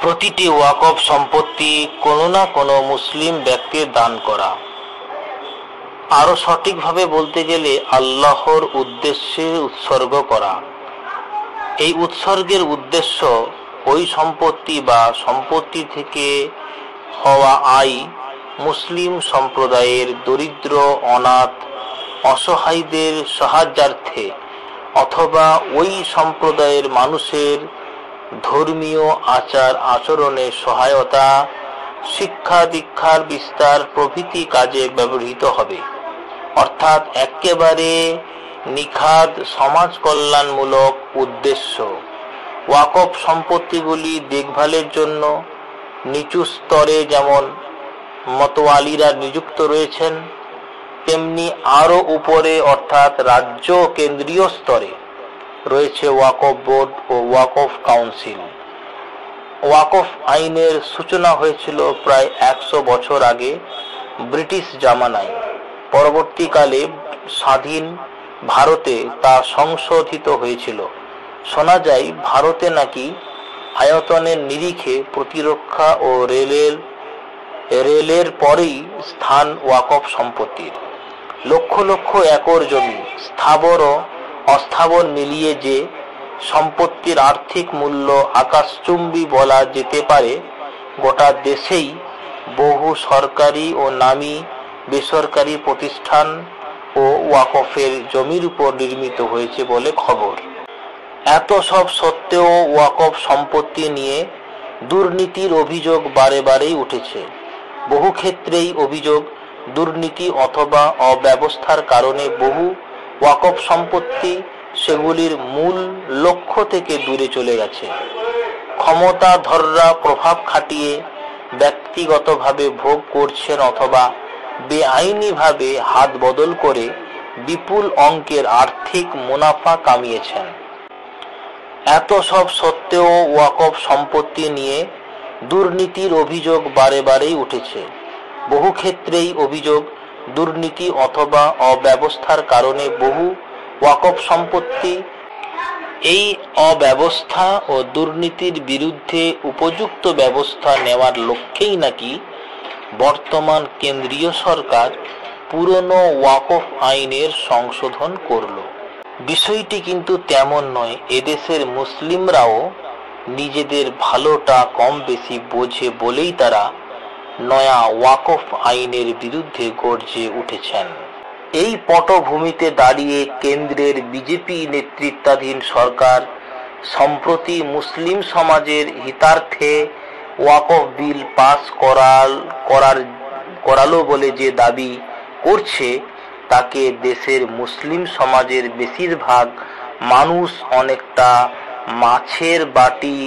প্রতিটি ওয়াকফ সম্পত্তি কোনো না কোনো মুসলিম ব্যক্তির দান করা, আরো সঠিকভাবে বলতে গেলে আল্লাহর উদ্দেশ্যে উৎসর্গ করা। এই উৎসর্গের উদ্দেশ্য ওই সম্পত্তি বা সম্পত্তি থেকে হওয়া আয় মুসলিম সম্প্রদায়ের দরিদ্র, অনাথ, অসহায়দের সাহায্যার্থে অথবা ওই সম্প্রদায়ের মানুষের ধর্মীয় আচার আচরণে সহায়তা, শিক্ষা দীক্ষার বিস্তার প্রভৃতি কাজে ব্যবহৃত হবে। অর্থাৎ একেবারে নিখাদ সমাজ কল্যাণমূলক উদ্দেশ্য। ওয়াকফ সম্পত্তিগুলি দেখভালের জন্য নিচু স্তরে যেমন মতোয়ালিরা নিযুক্ত রয়েছেন, তেমনি আরও উপরে অর্থাৎ রাজ্য কেন্দ্রীয় স্তরে রয়েছে ওয়াকফ বোর্ড ও ওয়াকফ কাউন্সিল। ওয়াকফ আইনের সূচনা হয়েছিল প্রায় 100 বছর আগে ব্রিটিশ জামানায়। পরবর্তীকালে স্বাধীন ভারতে তা সংশোধিত হয়েছিল। শোনা যায় ভারতে নাকি আয়তনের নিরিখে প্রতিরক্ষা ও রেলের পরেই স্থান ওয়াকফ সম্পত্তির। লক্ষ লক্ষ একর জমি, স্থাবর ও অস্থাবর মিলিয়ে যে সম্পত্তির আর্থিক মূল্য আকাশচুম্বী বলা যেতে পারে, গোটা দেশেই বহু সরকারি ও নামী বেসরকারি প্রতিষ্ঠান ও ওয়াকফের জমির উপর নির্মিত হয়েছে বলে খবর। এত সব সত্ত্বেও ওয়াকফ সম্পত্তি নিয়ে দুর্নীতির অভিযোগ বারে বারেই উঠেছে। বহু ক্ষেত্রেই অভিযোগ দুর্নীতি অথবা অব্যবস্থার কারণে বহু ওয়াকফ সম্পত্তি সেগুলির মূল লক্ষ্য থেকে দূরে চলে গেছে। ক্ষমতাধররা প্রভাব খাটিয়ে ব্যক্তিগতভাবে ভোগ করছেন অথবা বেআইনিভাবে হাত বদল করে বিপুল অঙ্কের আর্থিক মুনাফা কামিয়েছেন। এত সব সত্ত্বেও ওয়াকফ সম্পত্তি নিয়ে দুর্নীতির অভিযোগ বারে বারেই উঠেছে। বহু ক্ষেত্রেই অভিযোগ দুর্নীতি অথবা অব্যবস্থার কারণে বহু ওয়াকফ সম্পত্তি। এই অব্যবস্থা ও দুর্নীতির বিরুদ্ধে উপযুক্ত ব্যবস্থা নেওয়ার লক্ষ্যেই নাকি বর্তমান কেন্দ্রীয় সরকার পুরনো ওয়াকফ আইনের সংশোধন করল। বিষয়টি কিন্তু তেমন নয়। এদেশের মুসলিমরাও নিজেদের ভালোটা কম বেশি বোঝে বলেই তারা নয়া ওয়াকফ আইনের বিরুদ্ধে গর্জে উঠেছেন। এই পটভূমিতে দাঁড়িয়ে কেন্দ্রের বিজেপি নেতৃত্বাধীন সরকার সম্প্রতি মুসলিম সমাজের হিতার্থে ওয়াকফ বিল পাস করালো বলে যে দাবি করছে, তাকে দেশের মুসলিম সমাজের বেশিরভাগ মানুষ অনেকটা মাছের বাটি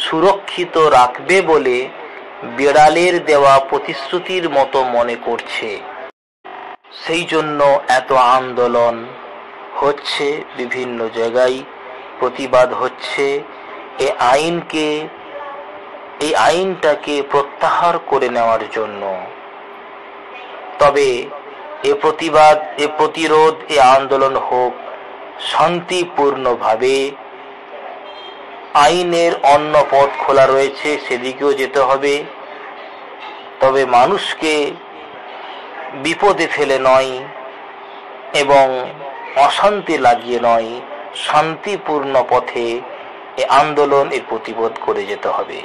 সুরক্ষিত রাখবে বলে বিড়ালের দেওয়া প্রতিশ্রুতির মতো মনে করছে। সেই জন্য এত আন্দোলন হচ্ছে, বিভিন্ন জায়গায় প্রতিবাদ হচ্ছে এই আইনটাকে প্রত্যাহার করে নেওয়ার জন্য। তবে এ প্রতিবাদ, এ প্রতিরোধ, এ আন্দোলন হোক শান্তিপূর্ণভাবে। আইনের অন্য পথ খোলা রয়েছে, সেদিকেও যেতে হবে। তবে মানুষকে বিপদে ফেলে নয় এবং অশান্তি লাগিয়ে নয়, শান্তিপূর্ণ পথে এ আন্দোলন, এ প্রতিবাদ করে যেতে হবে।